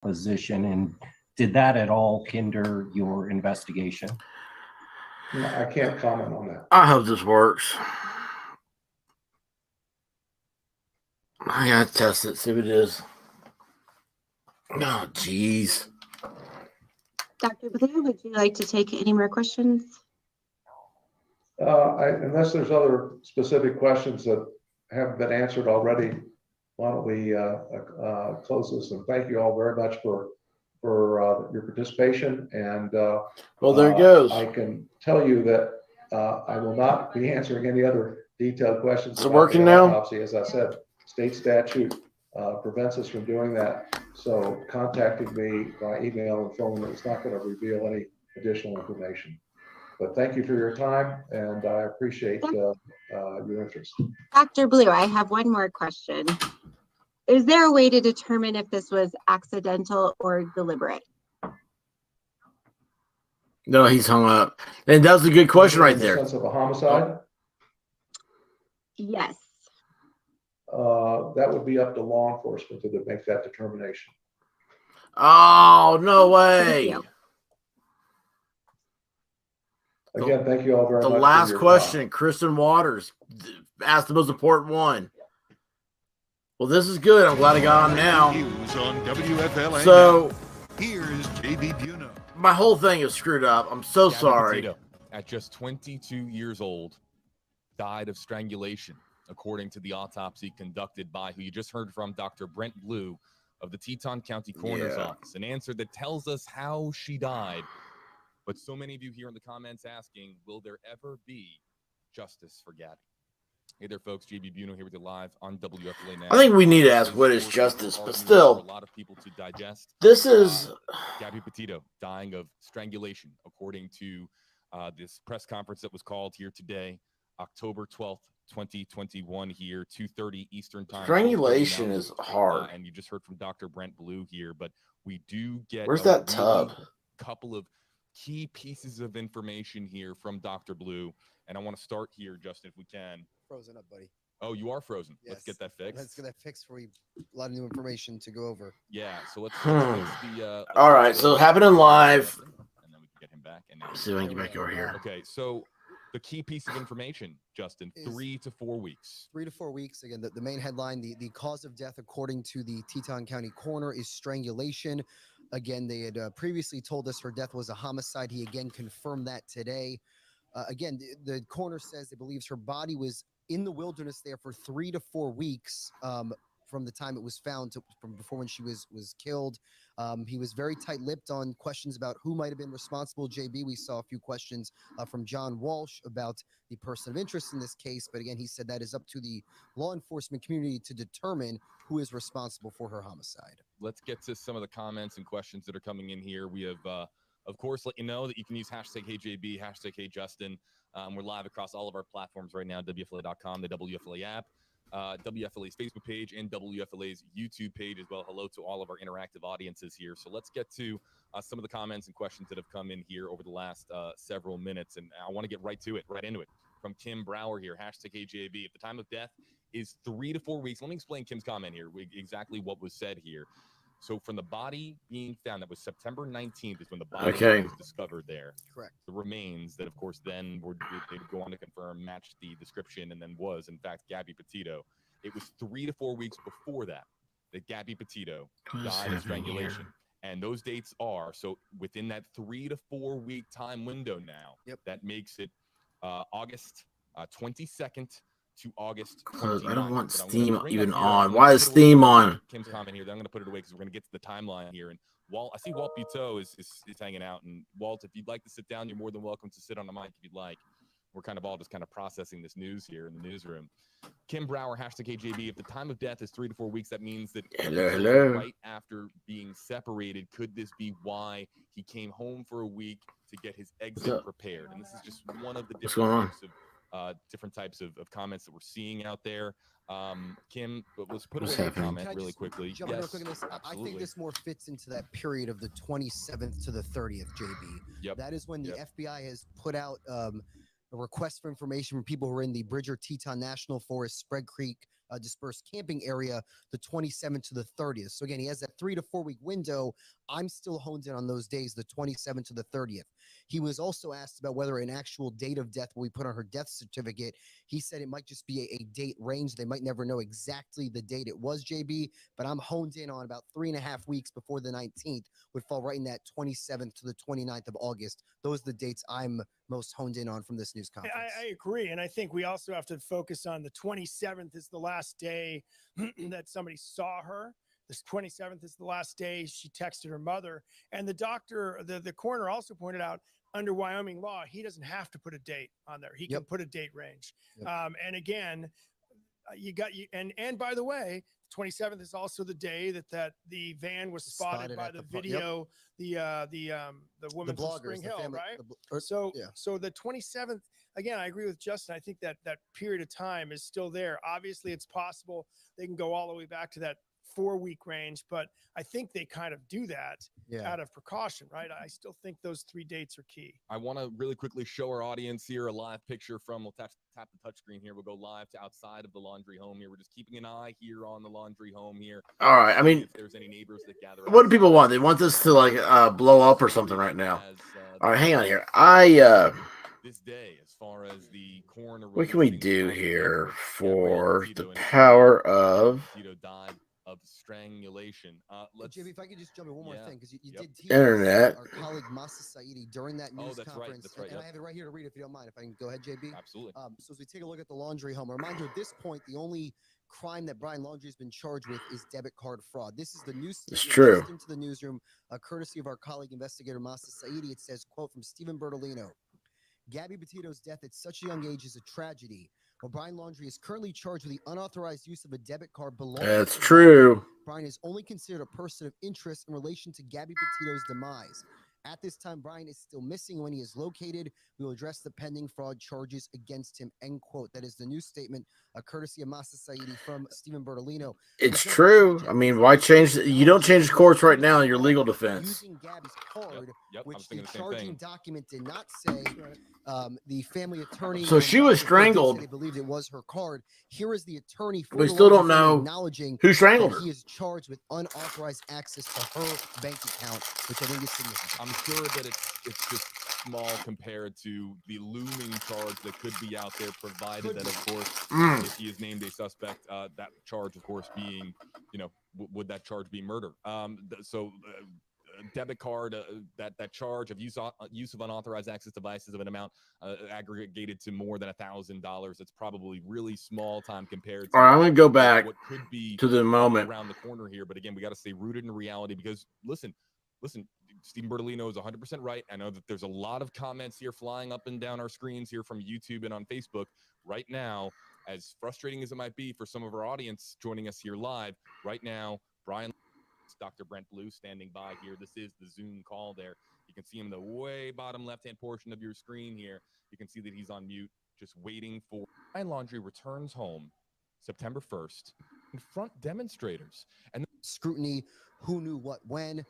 position, and did that at all hinder your investigation? No, I can't comment on that. I hope this works. I gotta test it, see what it is. Oh, jeez. Dr. Blue, would you like to take any more questions? Unless there's other specific questions that haven't been answered already, why don't we close this? And thank you all very much for your participation. And well, there it goes. I can tell you that I will not be answering any other detailed questions. Is it working now? Autopsy, as I said, state statute prevents us from doing that. So contacting me by email and phone is not going to reveal any additional information. But thank you for your time, and I appreciate your interest. Dr. Blue, I have one more question. Is there a way to determine if this was accidental or deliberate? No, he's hung up. And that was a good question right there. Sense of a homicide? Yes. That would be up to law enforcement to make that determination. Oh, no way. Again, thank you all very much. The last question, Kristen Waters asked the most important one. Well, this is good. I'm glad I got him now. News on WFLA. So, here's JB Buno. My whole thing is screwed up. I'm so sorry. Petito, at just 22 years old, died of strangulation, according to the autopsy conducted by who you just heard from, Dr. Brent Blue of the Teton County Coroner's Office. An answer that tells us how she died. But so many of you here in the comments asking, will there ever be justice for Gabby? Hey there, folks. JB Buno here with you live on WFLA Now. I think we need to ask what is justice, but still, a lot of people to digest. This is Gabby Petito dying of strangulation, according to this press conference that was called here today, October 12th, 2021 here, 2:30 Eastern time. Strangulation is hard. And you just heard from Dr. Brent Blue here, but we do get Where's that tub? Couple of key pieces of information here from Dr. Blue. And I want to start here, Justin, if we can. Frozen up, buddy. Oh, you are frozen. Yes. Let's get that fixed. Let's get that fixed for you. A lot of new information to go over. Yeah, so let's all right, so happening live. And then we can get him back. And see if I can get back over here. Okay, so the key piece of information, Justin, 3 to 4 weeks. 3 to 4 weeks. Again, the main headline, the cause of death, according to the Teton County coroner, is strangulation. Again, they had previously told us her death was a homicide. He again confirmed that today. Again, the coroner says he believes her body was in the wilderness there for 3 to 4 weeks from the time it was found from before when she was killed. He was very tight-lipped on questions about who might have been responsible. JB, we saw a few questions from John Walsh about the person of interest in this case. But again, he said that is up to the law enforcement community to determine who is responsible for her homicide. Let's get to some of the comments and questions that are coming in here. We have, of course, let you know that you can use hashtag HeyJB, hashtag HeyJustin. We're live across all of our platforms right now, WFLA.com, the WFLA app, WFLA's Facebook page, and WFLA's YouTube page as well. Hello to all of our interactive audiences here. So let's get to some of the comments and questions that have come in here over the last several minutes. And I want to get right into it. From Kim Brower here, hashtag HeyJB. If the time of death is 3 to 4 weeks, let me explain Kim's comment here, exactly what was said here. So from the body being found, that was September 19th is when the body was discovered there. Correct. The remains that, of course, then they would go on to confirm matched the description and then was, in fact, Gabby Petito. It was 3 to 4 weeks before that Gabby Petito died of strangulation. And those dates are, so within that 3 to 4 week time window now, that makes it August 22nd to August 29th. I don't want Steam even on. Why is Steam on? Kim's comment here. I'm going to put it away because we're going to get to the timeline here. And Walt, I see Walt Buteau is hanging out. And Walt, if you'd like to sit down, you're more than welcome to sit on the mic if you'd like. We're kind of all just kind of processing this news here in the newsroom. Kim Brower, hashtag KJB. If the time of death is 3 to 4 weeks, that means that right after being separated, could this be why he came home for a week to get his exit prepared? And this is just one of the different types of comments that we're seeing out there. Kim, let's put away a comment really quickly. Jump real quick in this? I think this more fits into that period of the 27th to the 30th, JB. Yep. That is when the FBI has put out a request for information from people who are in the Bridger Teton National Forest, Spread Creek dispersed camping area, the 27th to the 30th. So again, he has that 3 to 4 week window. I'm still honed in on those days, the 27th to the 30th. He was also asked about whether an actual date of death will be put on her death certificate. He said it might just be a date range. They might never know exactly the date it was, JB, but I'm honed in on about 3.5 weeks before the 19th would fall right in that 27th to the 29th of August. Those are the dates I'm most honed in on from this news conference. I agree. And I think we also have to focus on the 27th is the last day that somebody saw her. This 27th is the last day she texted her mother. And the doctor, the coroner also pointed out under Wyoming law, he doesn't have to put a date on there. He can put a date range. And again, and by the way, 27th is also the day that the van was spotted by the video, the woman from Spring Hill, right? So the 27th, again, I agree with Justin. I think that period of time is still there. Obviously, it's possible they can go all the way back to that 4-week range, but I think they kind of do that out of precaution, right? I still think those 3 dates are key. I want to really quickly show our audience here a live picture from, we'll tap the touchscreen here. We'll go live to outside of the laundry home here. We're just keeping an eye here on the laundry home here. All right. I mean, if there's any neighbors that gather. What do people want? They want this to like blow up or something right now. All right, hang on here. This day, as far as the coroner, what can we do here for the power of died of strangulation? Jimmy, if I could just jump in one more thing, because you did tease internet. Our colleague Masa Saidi during that news conference, that's right, and I have it right here to read if you don't mind. If I can go ahead, JB. Absolutely. So as we take a look at the laundry home, a reminder at this point, the only crime that Brian Laundrie has been charged with is debit card fraud. This is the news. It's true. Into the newsroom, courtesy of our colleague investigator Masa Saidi. It says, quote from Stephen Bertolino: Gabby Petito's death at such a young age is a tragedy. While Brian Laundrie is currently charged with the unauthorized use of a debit card belonging That's true. Brian is only considered a person of interest in relation to Gabby Petito's demise. At this time, Brian is still missing. When he is located, we will address the pending fraud charges against him, end quote. That is the news statement, courtesy of Masa Saidi from Stephen Bertolino. It's true. I mean, why change? You don't change the course right now in your legal defense. Using Gabby's card, which the the charging document did not say. The family attorney. So she was strangled. They believed it was her card. Here is the attorney. We still don't know acknowledging who strangled her. He is charged with unauthorized access to her bank account, which I think is significant. I'm sure that it's just small compared to the looming charge that could be out there, provided that, of course, if he is named a suspect, that charge, of course, being, would that charge be murder? Debit card, that charge of use of unauthorized access devices of an amount aggregated to more than $1,000. It's probably really small time compared to. All right, I'm going to go back what could be to the moment around the corner here. But again, we got to stay rooted in reality, because listen, Stephen Bertolino is 100% right. I know that there's a lot of comments here flying up and down our screens here from YouTube and on Facebook right now. As frustrating as it might be for some of our audience joining us here live right now, Brian, Dr. Brent Blue standing by here. This is the Zoom call there. You can see him in the way bottom left-hand portion of your screen here. You can see that he's on mute, just waiting for Brian Laundrie returns home September 1st, confront demonstrators. And scrutiny, who knew what when.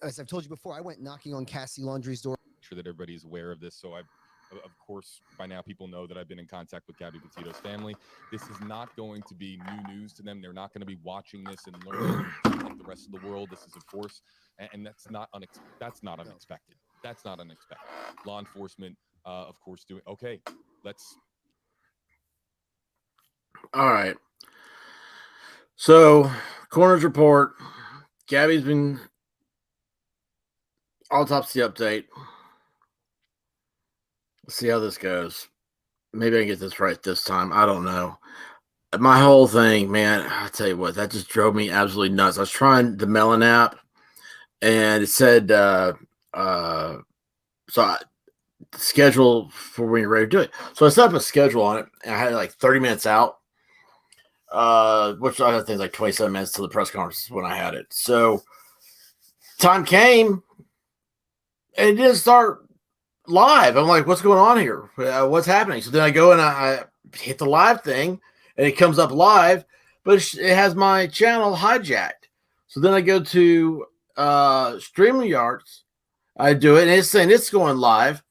As I've told you before, I went knocking on Cassie Laundrie's door. Make sure that everybody's aware of this. So of course, by now people know that I've been in contact with Gabby Petito's family. This is not going to be new news to them. They're not going to be watching this and learning like the rest of the world. This is, of course, and that's not unexpected. That's not unexpected. Law enforcement, of course, doing okay. All right. So, coroner's report. Gabby's been autopsy update. Let's see how this goes. Maybe I can get this right this time. I don't know. My whole thing, man, I tell you what, that just drove me absolutely nuts. I was trying the Melon app, and it said, schedule for when you're ready to do it. So I set up a schedule on it, and I had like 30 minutes out, which I think like 27 minutes to the press conference when I had it. So time came, and it didn't start live. I'm like, what's going on here? What's happening? So then I go and I hit the live thing, and it comes up live, but it has my channel hijacked. So then I go to StreamYard. I do it, and it's saying it's going live.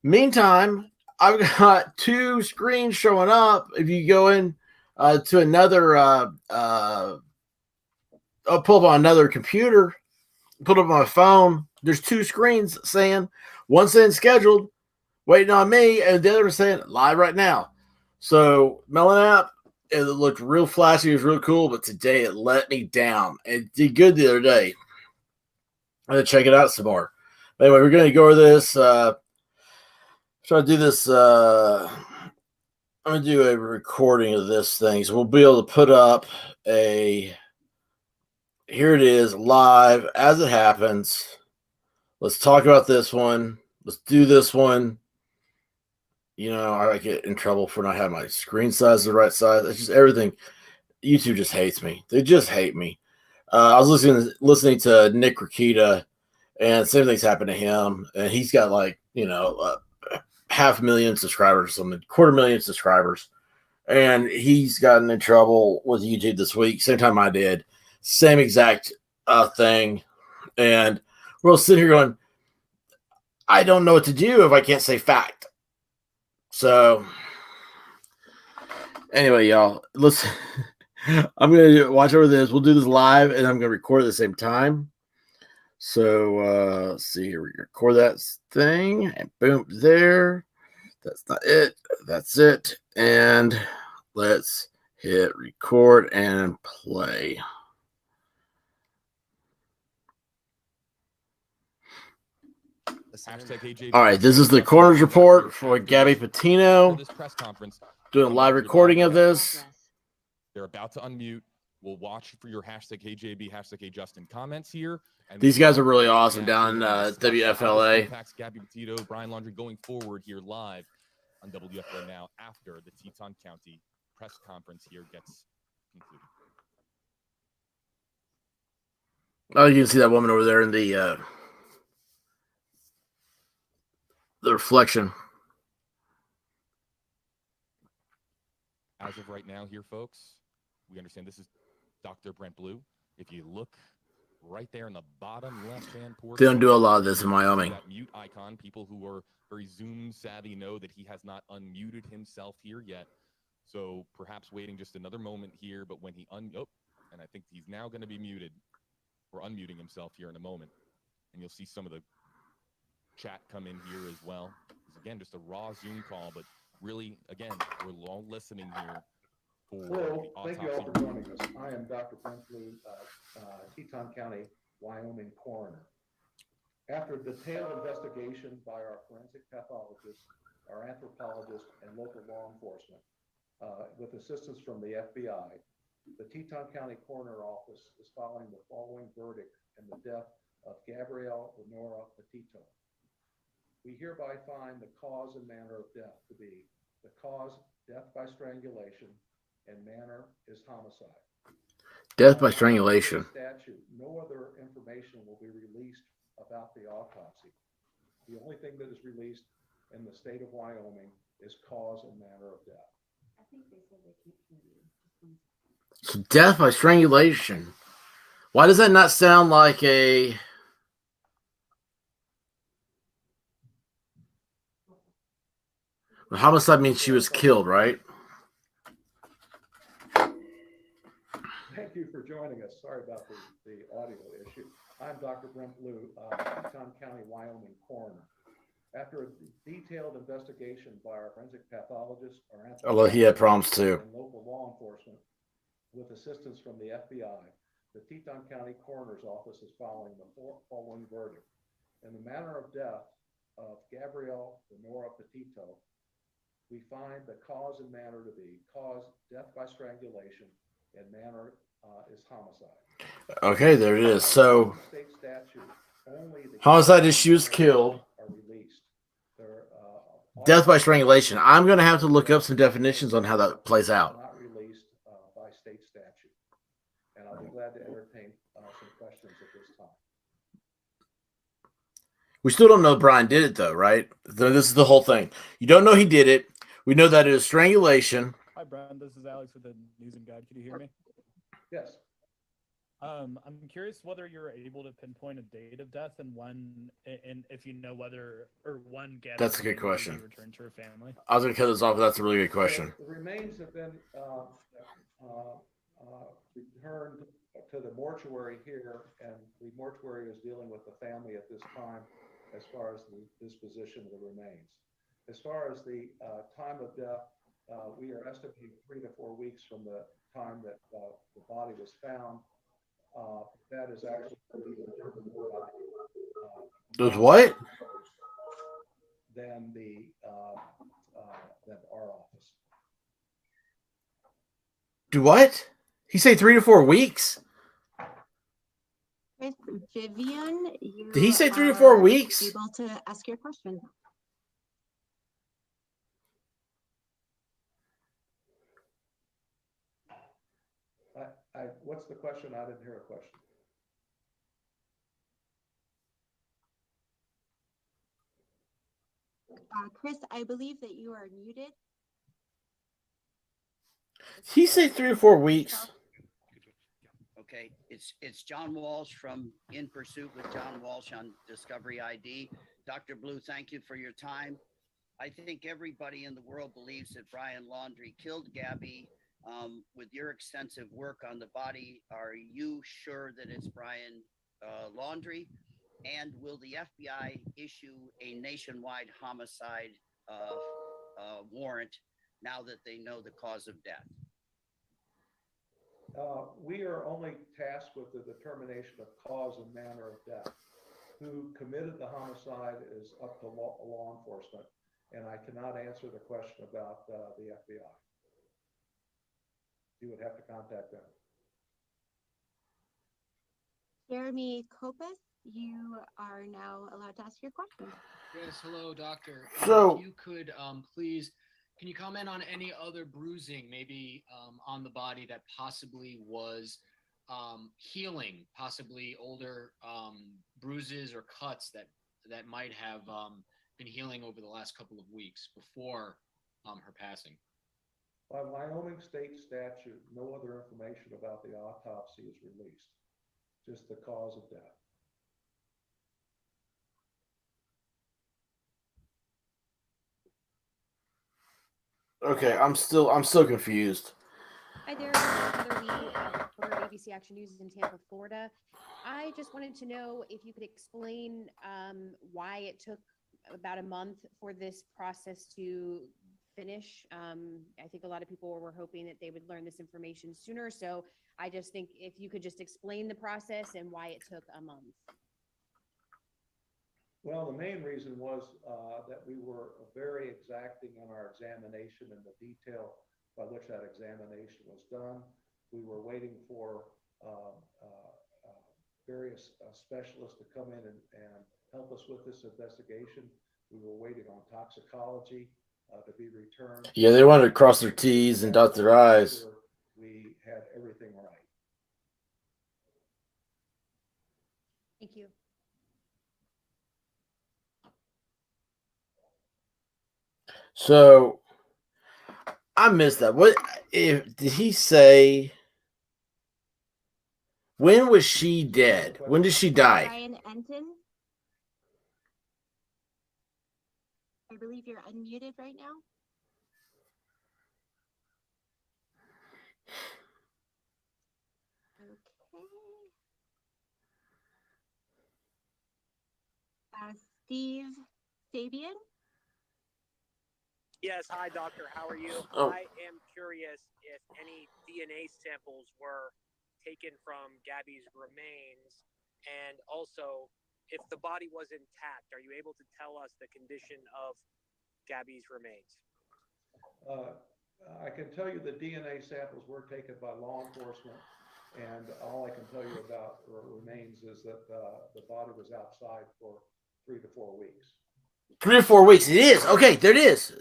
Meantime, I've got two screens showing up. If you go in to another. I'll pull up on another computer, put up my phone. There's two screens saying one saying scheduled, waiting on me, and the other saying live right now. So Melon app, it looked real flashy, it was real cool, but today it let me down. It did good the other day. I'm gonna check it out some more. But anyway, we're gonna go over this. Try to do this. I'm gonna do a recording of this thing, so we'll be able to put up a. Here it is live as it happens. Let's talk about this one. Let's do this one. You know, I get in trouble for not having my screen size the right size. It's just everything. YouTube just hates me. They just hate me. I was listening to Nick Rakita, and same thing's happened to him. And he's got like, 500,000 subscribers or something, 250,000 subscribers. And he's gotten in trouble with YouTube this week. Same time I did. Same exact thing. And we're all sitting here going, I don't know what to do if I can't say fact. So anyway, y'all, listen. I'm going to watch over this. We'll do this live, and I'm going to record at the same time. So let's see here. We record that thing, and boom, there. That's not it. That's it. And let's hit record and play. All right, this is the Corners Report for Gabby Petito. This press conference, Doing a live recording of this. they're about to unmute. We'll watch for your hashtag HJB, hashtag Justin comments here. And These guys are really awesome down in WFLA. Impacts Gabby Petito, Brian Laundrie going forward here live on WFLA now after the Teton County press conference here gets concluded. Oh, you can see that woman over there in the reflection. As of right now here, folks, we understand this is Dr. Brent Blue. If you look right there in the bottom left-hand portion, They don't do a lot of this in Wyoming. that mute icon, people who are very Zoom savvy know that he has not unmuted himself here yet. So perhaps waiting just another moment here, but when he and I think he's now going to be muted or unmuting himself here in a moment. And you'll see some of the chat come in here as well. It's, again, just a raw Zoom call, but really, again, we're all listening here for Hello, the thank you all for autopsy. joining us. I am Dr. Brent Blue, Teton County, Wyoming coroner. After a detailed investigation by our forensic pathologist, our anthropologist, and local law enforcement, with assistance from the FBI, the Teton County Coroner Office is filing the following verdict in the death of Gabrielle Lenora Petito. We hereby find the cause and manner of death to be the cause, death by strangulation, and manner is homicide. Death by strangulation. Statute, no other information will be released about the autopsy. The only thing that is released in the state of Wyoming is cause and manner of death. I think they said they can't hear you. Just one second. So death by strangulation. Why does that not sound like a... Homicide means she was killed, right? Thank you for joining us. Sorry about the audio issue. I'm Dr. Brent Blue, Teton County, Wyoming coroner. After a detailed investigation by our forensic pathologist, our Although he had problems too. and local law enforcement, with assistance from the FBI, the Teton County Coroner's Office is following the following verdict. In the manner of death of Gabrielle Lenora Petito, we find the cause and manner to be cause, death by strangulation, and manner is homicide. Okay, there it is. So State statute, only the homicide is she was killed. are released. They're, Death by strangulation. I'm going to have to look up some definitions on how that plays out. Not released by state statute. And I'll be glad to entertain some questions at this time. We still don't know Brian did it, though, right? This is the whole thing. You don't know he did it. We know that it is strangulation. Hi, Brian. This is Alex with the News and Guide. Can you hear me? Yes. I'm curious whether you're able to pinpoint a date of death and when, and if you know whether or when Gabby That's a good Petito will be question. returned to her family. I was gonna cut this off, but that's a really good question. The remains have been returned to the mortuary here, and the mortuary is dealing with the family at this time as far as the disposition of the remains. As far as the time of death, we are estimating 3 to 4 weeks from the time that the body was found. That is actually It was what? than our office. Do what? He say 3 to 4 weeks? Chris, Vivian, you Did he say 3 to 4 are weeks? able to ask your question. What's the question? I didn't hear a question. Chris, I believe that you are muted. Did he say 3 or 4 weeks? Okay, it's John Walsh from In Pursuit with John Walsh on Discovery ID. Dr. Blue, thank you for your time. I think everybody in the world believes that Brian Laundrie killed Gabby. With your extensive work on the body, are you sure that it's Brian Laundrie? And will the FBI issue a nationwide homicide warrant now that they know the cause of death? We are only tasked with the determination of cause and manner of death. Who committed the homicide is up to law enforcement, and I cannot answer the question about the FBI. You would have to contact them. Jeremy Kopus, you are now allowed to ask your question. Yes, hello, doctor. So- if you could please, can you comment on any other bruising, maybe on the body that possibly was healing, possibly older bruises or cuts that might have been healing over the last couple of weeks before her passing? By Wyoming state statute, no other information about the autopsy is released, just the cause of death. Okay, I'm still confused. Hi there, this is Heather Lee for ABC Action News in Tampa, Florida. I just wanted to know if you could explain why it took about a month for this process to finish. I think a lot of people were hoping that they would learn this information sooner. So I just think if you could just explain the process and why it took a month. Well, the main reason was that we were very exacting in our examination and the detail by which that examination was done. We were waiting for various specialists to come in and help us with this investigation. We were waiting on toxicology to be returned. Yeah, they wanted to cross their T's and dot their I's. We had everything right. Thank you. So I missed that. What did he say? When was she dead? When did she die? Brian Enton. I believe you're unmuted right now. Okay. Steve Fabian. Yes, hi, doctor. How are you? Oh. I am curious if any DNA samples were taken from Gabby's remains, and also if the body was intact. Are you able to tell us the condition of Gabby's remains? I can tell you the DNA samples were taken by law enforcement, and all I can tell you about her remains is that the body was outside for 3 to 4 weeks. 3 or 4 weeks. It is. Okay, there it is.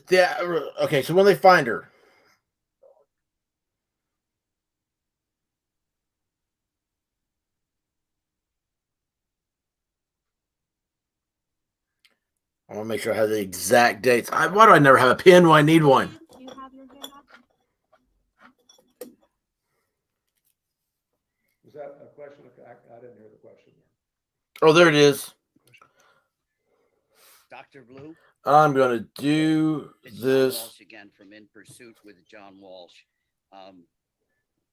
Okay, so when they find her. I want to make sure I have the exact dates. Why do I never have a pen when I need one? Do you have your hand up? Was that a question I didn't hear the question there. Oh, there it is. Dr. Blue? I'm going to do It's John this. Walsh again from In Pursuit with John Walsh.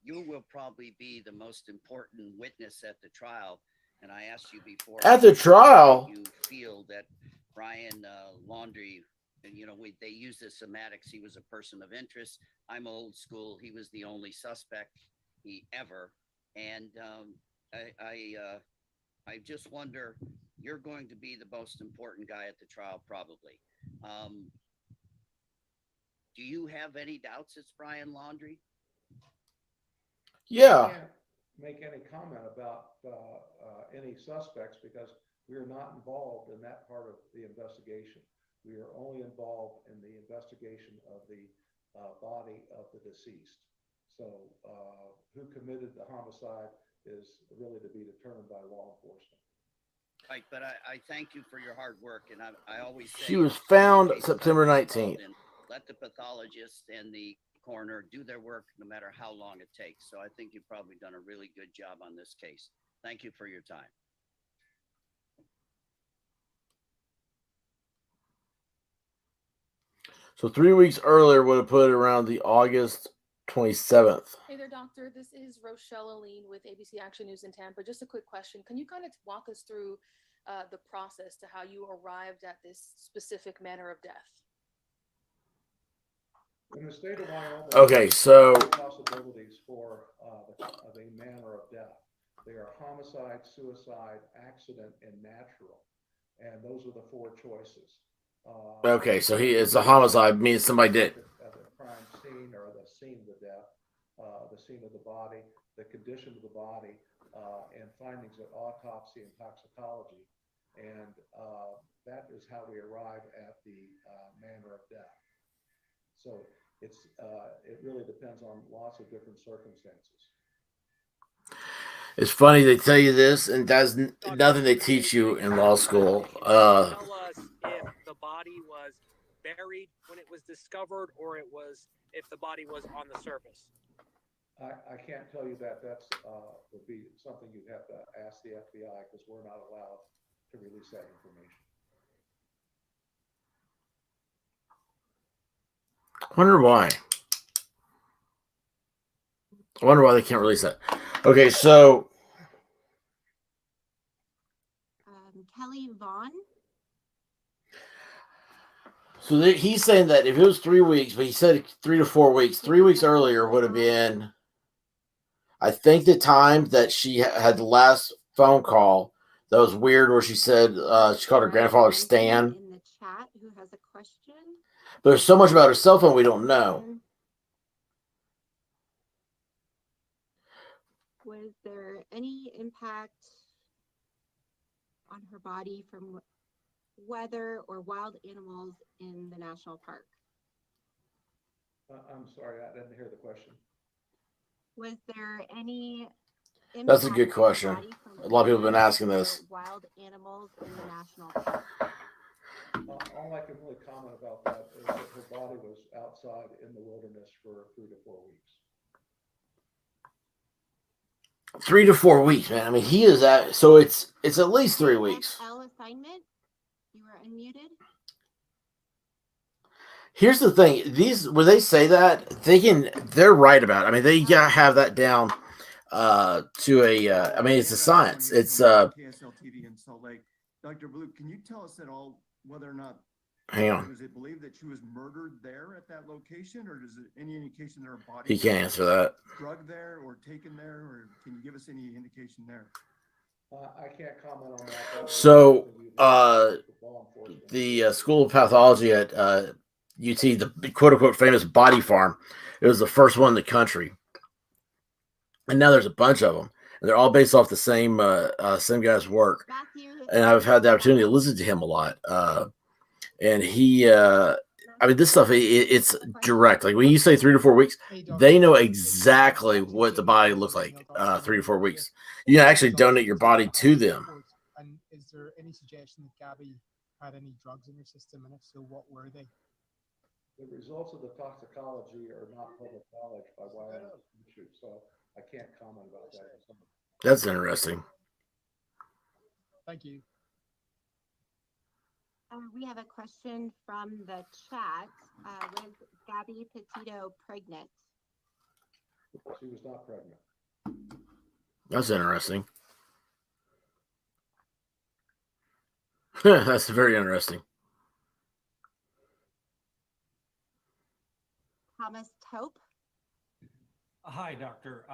You will probably be the most important witness at the trial. And I asked you before. At the trial? You feel that Brian Laundrie, and they use the semantics. He was a person of interest. I'm old school. He was the only suspect ever. And I just wonder, you're going to be the most important guy at the trial, probably. Do you have any doubts it's Brian Laundrie? Yeah. I can't make any comment about any suspects because we are not involved in that part of the investigation. We are only involved in the investigation of the body of the deceased. So who committed the homicide is really to be determined by law enforcement. Right, but I thank you for your hard work, and I always say She was found September 19th. Let the pathologist and the coroner do their work no matter how long it takes. So I think you've probably done a really good job on this case. Thank you for your time. So 3 weeks earlier would have put it around the August 27th. Hey there, doctor. This is Rochelle Aline with ABC Action News in Tampa. Just a quick question. Can you kind of walk us through the process to how you arrived at this specific manner of death? In the state of Wyoming, Okay, so possibilities for the manner of death. They are homicide, suicide, accident, and natural. And those are the four choices. Okay, so it's a homicide, means somebody did. At the crime scene or the scene of the death, the scene of the body, the condition of the body, and findings of autopsy and toxicology. And that is how we arrive at the manner of death. So it really depends on lots of different circumstances. It's funny they tell you this, and that's nothing they teach you in law school. Tell us if the body was buried when it was discovered, or if the body was on the surface. I can't tell you that. That's would be something you'd have to ask the FBI because we're not allowed to release that information. Wonder why. I wonder why they can't release that. Okay, so Kelly Vaughn. So he's saying that if it was 3 weeks, but he said 3 to 4 weeks, 3 weeks earlier would have been, I think, the time that she had the last phone call that was weird where she said she called her grandfather Stan. In the chat, who has a question? But there's so much about her cell phone we don't know. Was there any impact on her body from weather or wild animals in the national park? I'm sorry, I didn't hear the question. Was there any impact That's a good on her question. body from A lot of people have been weather asking or this. Wild animals in the national park. All I can really comment about that is that her body was outside in the wilderness for 3 to 4 weeks. 3 to 4 weeks, man. I mean, he is at, so it's at least 3 weeks. L assignment, you were unmuted. Here's the thing: when they say that, they're right about it. I mean, they have that down to a. I mean, it's a science. It's KSL TV in Salt Lake. Dr. Blue, can you tell us at all whether or not Hang on. was it believed that she was murdered there at that location, or does it any indication that her body He can't answer that. drugged there or taken there, or can you give us any indication there? I can't comment on that. So the School of Pathology at UT, the quote unquote famous body farm, it was the first one in the country, and now there's a bunch of them, and they're all based off the same guy's work. And I've had the opportunity to listen to him a lot. And he, I mean, this stuff, it's direct. Like when you say 3 to 4 weeks, they know exactly what the body looks like 3 to 4 weeks. You can actually donate your body to them. And is there any suggestion that Gabby had any drugs in her system? And if so, what were they? The results of the toxicology are not public knowledge by Wyoming Institute, so I can't comment about that. That's interesting. Thank you. We have a question from the chat. Was Gabby Petito pregnant? She was not pregnant. That's interesting. That's very interesting. Thomas Tope? Hi, doctor.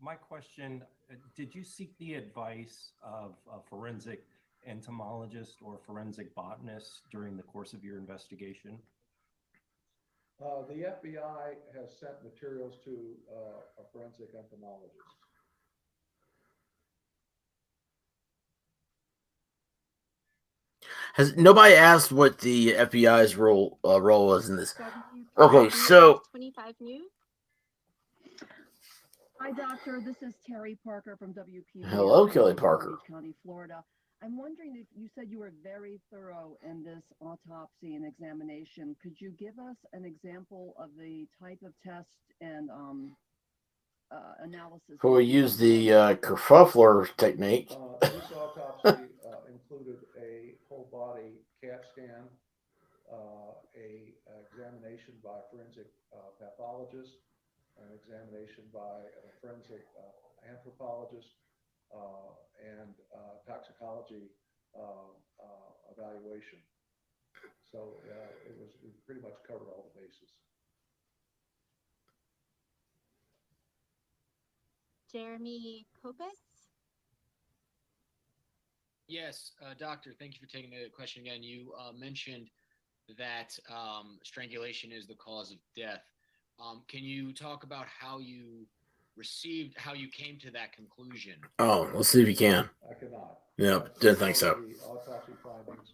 My question, did you seek the advice of a forensic entomologist or forensic botanist during the course of your investigation? The FBI has sent materials to a forensic entomologist. Has nobody asked what the FBI's role was in this? Okay, so 25 News. Hi, doctor. This is Terry Parker from WP. Hello, Kelly Parker. County, Florida. I'm wondering if you said you were very thorough in this autopsy and examination. Could you give us an example of the type of test and analysis? we'll use the kerfuffler technique. This autopsy included a whole body CAT scan, a examination by a forensic pathologist, an examination by a forensic anthropologist, and toxicology evaluation. So we pretty much covered all the bases. Jeremy Kopis? Yes, doctor, thank you for taking the question again. You mentioned that strangulation is the cause of death. Can you talk about how you came to that conclusion? Oh, let's see if you can. I cannot. Yep, didn't think so. The autopsy findings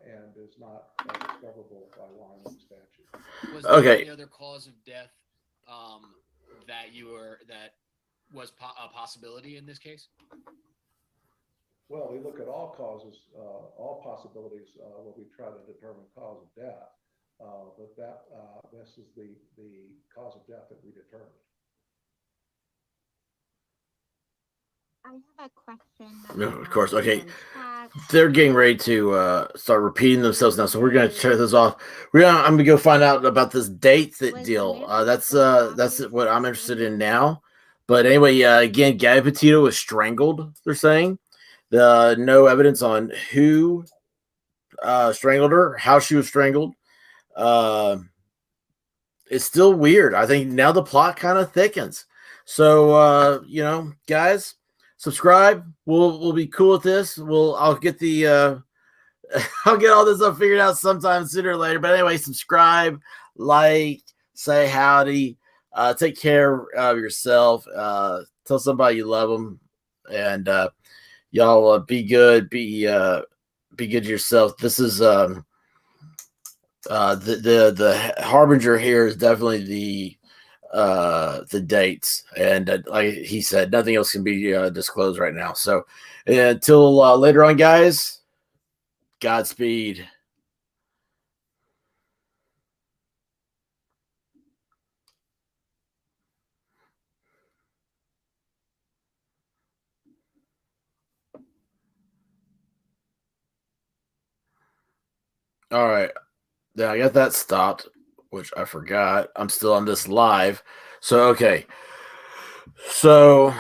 and is not discoverable by Wyoming statute. Was there Okay. any other cause of death that was a possibility in this case? Well, we look at all causes, all possibilities when we try to determine cause of death. But this is the cause of death that we determined. I have a question. No, of course. Okay. They're getting ready to start repeating themselves now, so we're gonna shut this off. I'm gonna go find out about this date deal. That's what I'm interested in now. But anyway, again, Gabby Petito was strangled. They're saying no evidence on who strangled her, how she was strangled. It's still weird. I think now the plot kind of thickens. So guys, subscribe. We'll be cool with this. I'll get the I'll get all this stuff figured out sometime sooner or later. But anyway, subscribe, like, say howdy, take care of yourself. Tell somebody you love them, and y'all be good. Be good to yourself. This is the harbinger here is definitely the dates, and like he said, nothing else can be disclosed right now. So until later on, guys, Godspeed. All right. Yeah, I got that stopped, which I forgot. I'm still on this live. So, okay. So,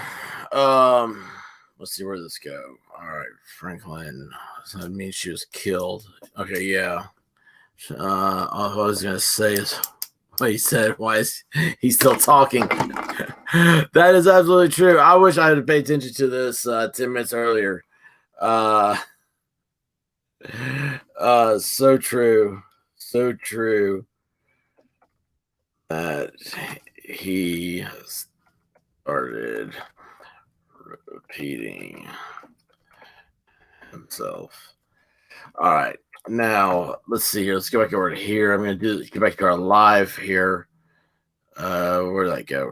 let's see where this go. All right, Franklin. So that means she was killed. Okay, yeah. All I was gonna say is what he said. Why is he still talking? That is absolutely true. I wish I had paid attention to this 10 minutes earlier. So true. So true that he started repeating himself. All right, now let's see here. Let's go back over to here. I'm going to get back to our live here. Where did I go?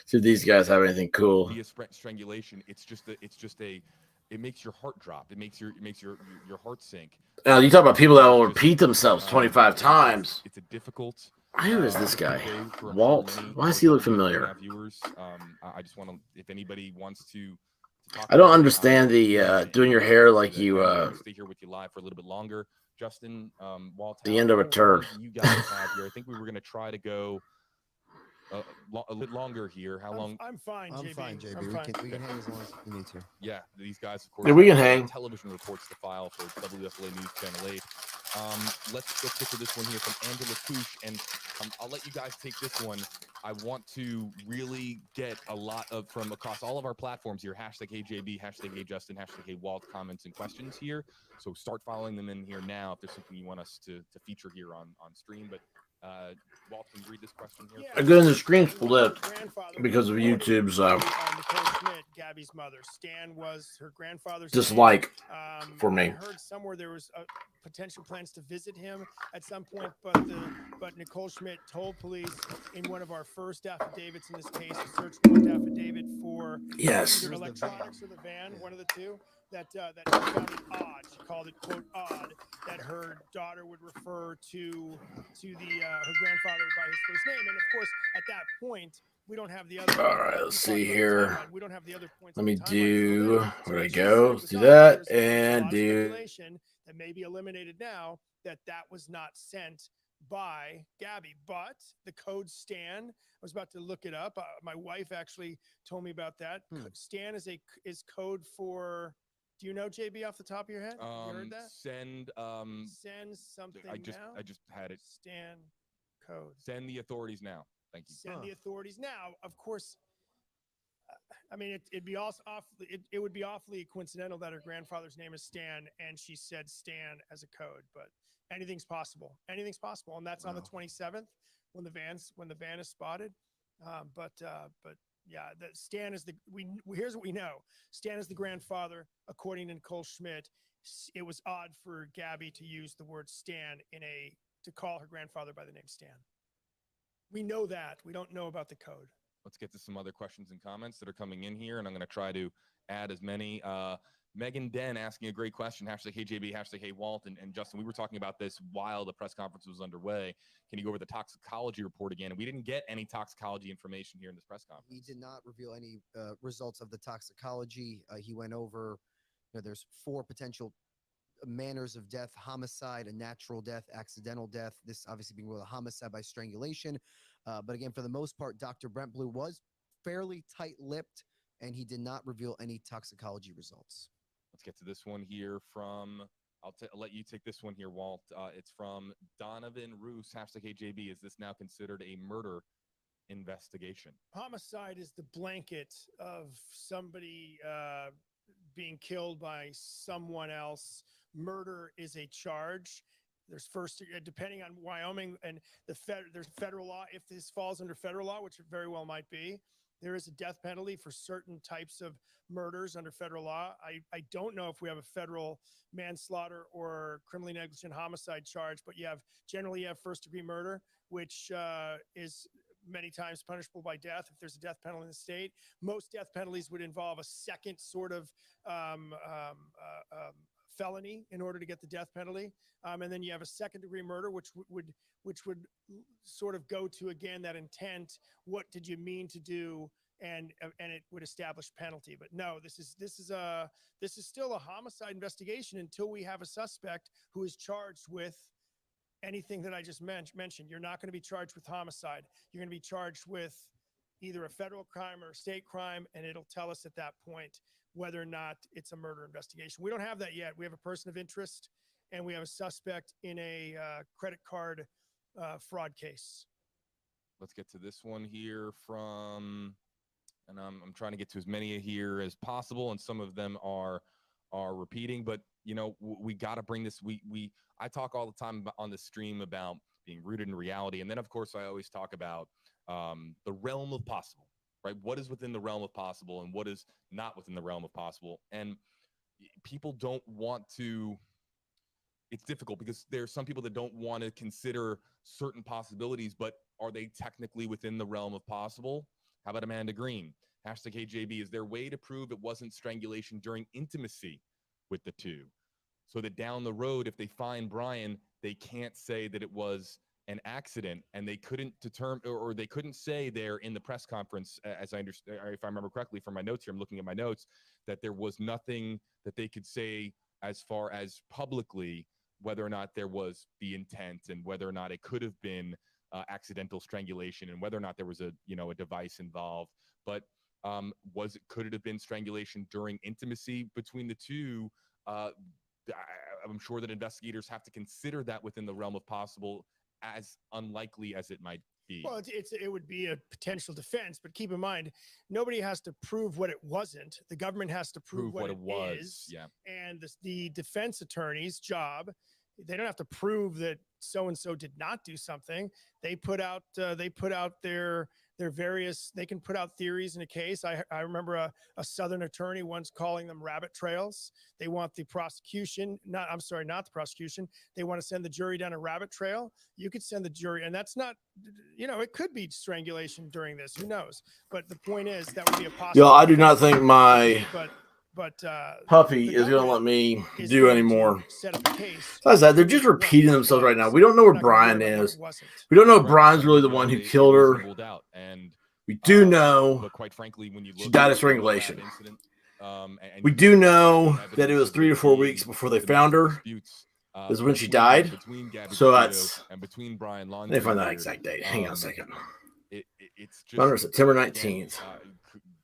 See if these guys have anything cool. Via strangulation, it makes your heart drop. It makes your heart sink. Now you talk about people that will repeat themselves 25 times. It's a difficult. Who is this guy? Walt. Why does he look familiar? Viewers, I just want to, if anybody wants to talk I don't about. understand the doing your hair like you Stay here with you live for a little bit longer. Justin, Walt, the end of a how turd. long do you guys have here? I think we were going to try to go a bit longer here. How long? I'm fine, I'm JB. fine, JB. I'm We fine. can hang as long as you need to. Yeah, these guys, of course, Yeah, we can have hang. television reports to file for WFLA News Channel 8. Let's get to this one here from Angela Koosh, and I'll let you guys take this one. I want to really get a lot of from across all of our platforms here. Hashtag HeyJB, hashtag HeyJustin, hashtag HeyWalt comments and questions here. So start following them in here now if there's something you want us to feature here on stream. But Walt, can you read this question here? Again, the screen split because of YouTube's Nicole Schmidt, Gabby's mother. Stan was her grandfather's dislike name. for me. I heard somewhere there was potential plans to visit him at some point, but Nicole Schmidt told police in one of our first affidavits in this case, a search warrant affidavit for Yes. either electronics or the van, one of the two, that she found it odd. She called it quote odd that her daughter would refer to her grandfather by his first name, and of course at that point we don't have the other. All right, let's see here. We don't have the other points. Let me do. Where I when she go? said it Let's was do odd, that there's a and lot of do. speculation that may be eliminated now that was not sent by Gabby, but the code Stan, I was about to look it up. My wife actually told me about that. Stan is code for. Do you know, JB, off the top of your head? You heard that? Send something. I just had it. Stan code. Send the authorities now. Thank you. Send the authorities now. Of course. I mean, it would be awfully coincidental that her grandfather's name is Stan and she said Stan as a code, but anything's possible. Anything's possible, and that's on the 27th when the van is spotted. But yeah, Stan is here's what we know. Stan is the grandfather, according to Nicole Schmidt. It was odd for Gabby to use the word Stan to call her grandfather by the name Stan. We know that. We don't know about the code. Let's get to some other questions and comments that are coming in here, and I'm going to try to add as many. Megan Den asking a great question. Hashtag HeyJB, hashtag HeyWalt, and Justin, we were talking about this while the press conference was underway. Can you go over the toxicology report again? And we didn't get any toxicology information here in this press conference. He did not reveal any results of the toxicology. He went over, there's 4 potential manners of death: homicide, a natural death, accidental death. This obviously being ruled a homicide by strangulation. But again, for the most part, Dr. Brent Blue was fairly tight-lipped, and he did not reveal any toxicology results. Let's get to this one here from, I'll let you take this one here, Walt. It's from Donovan Roos, hashtag HeyJB. Is this now considered a murder investigation? Homicide is the blanket of somebody being killed by someone else. Murder is a charge. There's depending on Wyoming and there's federal law. If this falls under federal law, which it very well might be, there is a death penalty for certain types of murders under federal law. I don't know if we have a federal manslaughter or criminally negligent homicide charge, but generally you have first-degree murder, which is many times punishable by death if there's a death penalty in the state. Most death penalties would involve a second sort of felony in order to get the death penalty. And then you have a second-degree murder, which would sort of go to, again, that intent. What did you mean to do? And it would establish penalty. But no, this is still a homicide investigation until we have a suspect who is charged with anything that I just mentioned. You're not going to be charged with homicide. You're going to be charged with either a federal crime or a state crime, and it'll tell us at that point whether or not it's a murder investigation. We don't have that yet. We have a person of interest, and we have a suspect in a credit card fraud case. Let's get to this one here from, and I'm trying to get to as many here as possible, and some of them are repeating, but we got to bring this. I talk all the time on the stream about being rooted in reality, and then of course I always talk about the realm of possible, right? What is within the realm of possible, and what is not within the realm of possible? And people don't want to. It's difficult because there are some people that don't want to consider certain possibilities, but are they technically within the realm of possible? How about Amanda Green? Hashtag HeyJB, is there a way to prove it wasn't strangulation during intimacy with the two? So that down the road, if they find Brian, they can't say that it was an accident, and they couldn't determine, or they couldn't say there in the press conference, as I understand, if I remember correctly from my notes here, I'm looking at my notes, that there was nothing that they could say as far as publicly whether or not there was the intent and whether or not it could have been accidental strangulation and whether or not there was a device involved. But could it have been strangulation during intimacy between the two? I'm sure that investigators have to consider that within the realm of possible, as unlikely as it might be. Well, it would be a potential defense, but keep in mind, nobody has to prove what it wasn't. The government has to prove what it was. Is. Yeah. And the defense attorney's job, they don't have to prove that so and so did not do something. They put out their various. They can put out theories in a case. I remember a Southern attorney once calling them rabbit trails. They want the prosecution, not the prosecution. They want to send the jury down a rabbit trail. You could send the jury, and that's not, it could be strangulation during this. Who knows? But the point is that would be a possibility. Yo, I do not think my But puppy is going to let me do anymore. Besides that, they're just repeating themselves right now. We don't know where Brian is. We don't know if Brian's really the one who killed her. We do know, but quite frankly, when you she died of strangulation. And we do know that it was 3 to 4 weeks before they found her. Is when she died. So that's. Between Brian Let me find that exact date. Hang on a second. It's just September 19th.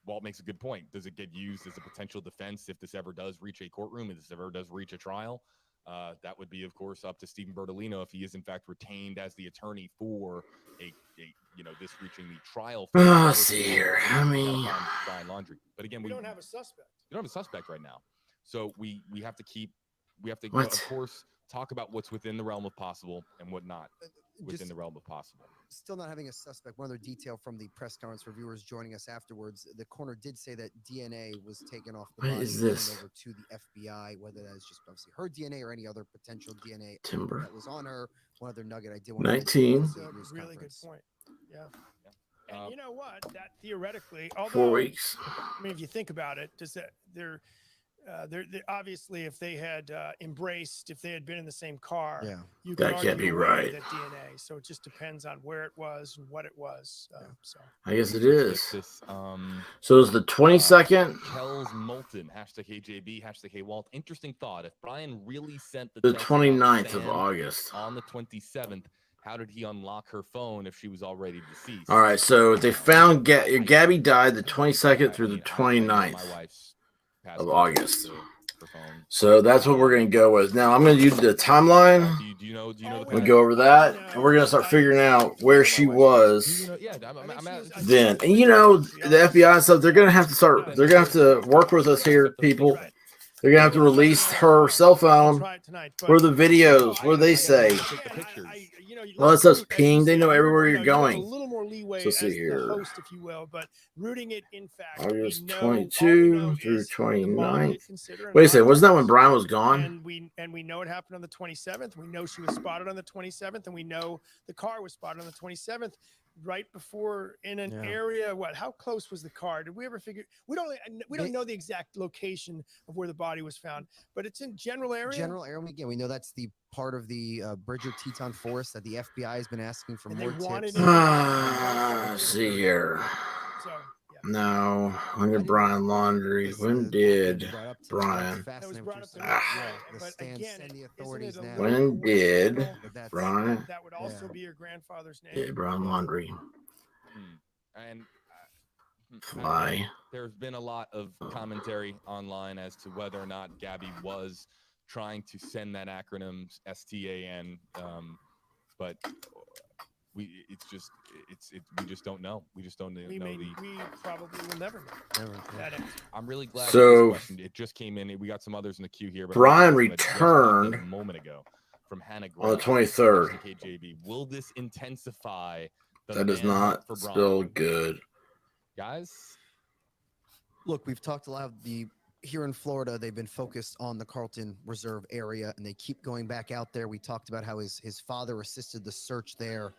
Walt makes a good point. Does it get used as a potential defense if this ever does reach a courtroom, if this ever does reach a trial? That would be, of course, up to Stephen Bertolino if he is in fact retained as the attorney for this reaching the trial. Let's see here. Brian Laundrie. But again, we don't have a suspect. We don't have a suspect right now, so we have to of course talk about what's within the realm of possible and what not within the realm of possible. Still not having a suspect. One other detail from the press conference for viewers joining us afterwards, the coroner did say that DNA was taken off the body and turned over to the FBI, whether that is just obviously her DNA or any other potential DNA that was on her. One other nugget I did want 19. to really good point. Yeah. And you know what? That theoretically, although 4 weeks. I mean, if you think about it, they're obviously, if they had embraced, if they had been in the same car, you that can't be right. That DNA. So it just depends on where it was and what it was. So I guess it is. So it's the 22nd. Kells Moulton, #HJB, #HWalt. Interesting thought. If Brian really sent the 29th of August on the 27th, how did he unlock her phone if she was already deceased? All right, so they found Gabby died the 22nd through the 29th of August. So that's what we're going to go with. Now I'm going to use the timeline. Do you know we go over that, and we're going to start figuring out where she was then. And the FBI and stuff, they're going to have to start. They're going to have to work with us here, people. They're going to have to release her cell phone. Where are the videos? What do they say? Well, that stuff's pinged. They know everywhere you're going. A little more leeway So see as here. the host, if you will, but rooting it in fact. August 22 through 29th. Wait a second. Wasn't that when Brian was gone? And we know it happened on the 27th. We know she was spotted on the 27th, and we know the car was spotted on the 27th. Right before in an area, how close was the car? Did we ever figure? We don't know the exact location of where the body was found, but it's in general area. General area. Again, we know that's the part of the Bridger Teton Forest that the FBI has been asking for more tips. Let's see here. So, no, when did Brian Laundrie? When did Brian? When did Brian? That would also be your grandfather's name. Yeah, Brian Laundrie. And Fly. There's been a lot of commentary online as to whether or not Gabby was trying to send that acronym STAN, but we just don't know. We just don't know. We probably will never know. I'm really glad. So it just came in. We got some others in the queue here. But Brian returned a moment ago from Hannah on the 23rd. KJB. Will this intensify? That is not still good, guys. Look, we've talked a lot of here in Florida, they've been focused on the Carlton Reserve area, and they keep going back out there. We talked about how his father assisted the search there.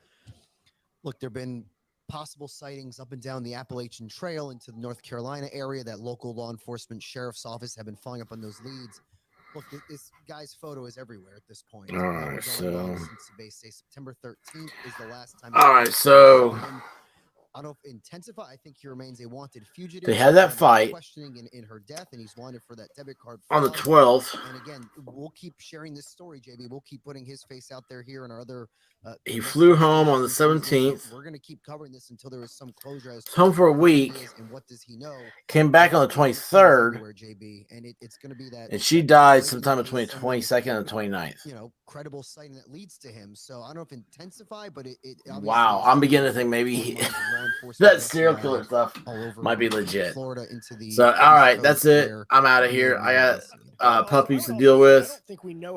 Look, there have been possible sightings up and down the Appalachian Trail into the North Carolina area that local law enforcement sheriff's office have been following up on those leads. Look, this guy's photo is everywhere at this point. All right, so since they say September 13th is the last time. All right, so I don't intensify. I think he remains a wanted fugitive. They had that They're fight questioning in her death, and he's wanted for that debit card on the fraud. 12th. And again, we'll keep sharing this story, JB. We'll keep putting his face out there here and our other. He flew home on the 17th. We're going to keep covering this until there is some closure. As Home for a who he week. is and what does he know? Came back on the 23rd. Everywhere, JB, and it's going to be that. And she died sometime between the 22nd and the 29th. You know, credible sighting that leads to him. So I don't know if intensify, but it Wow, I'm beginning to think maybe that serial killer stuff might be legit. Florida into the So, all right, that's it. I'm out of here. I got puppies to deal with.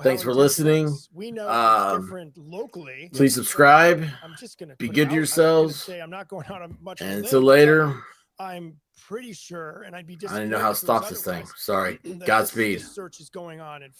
Thanks for listening. We know it's different locally. Please subscribe. I'm just gonna be put it good out. to yourselves. I'm not going out on much. of a And limb, until but later. I'm pretty sure, and I'd be I didn't know how to disappointed if it was stop this thing. otherwise, Sorry. that Godspeed. this search is going on and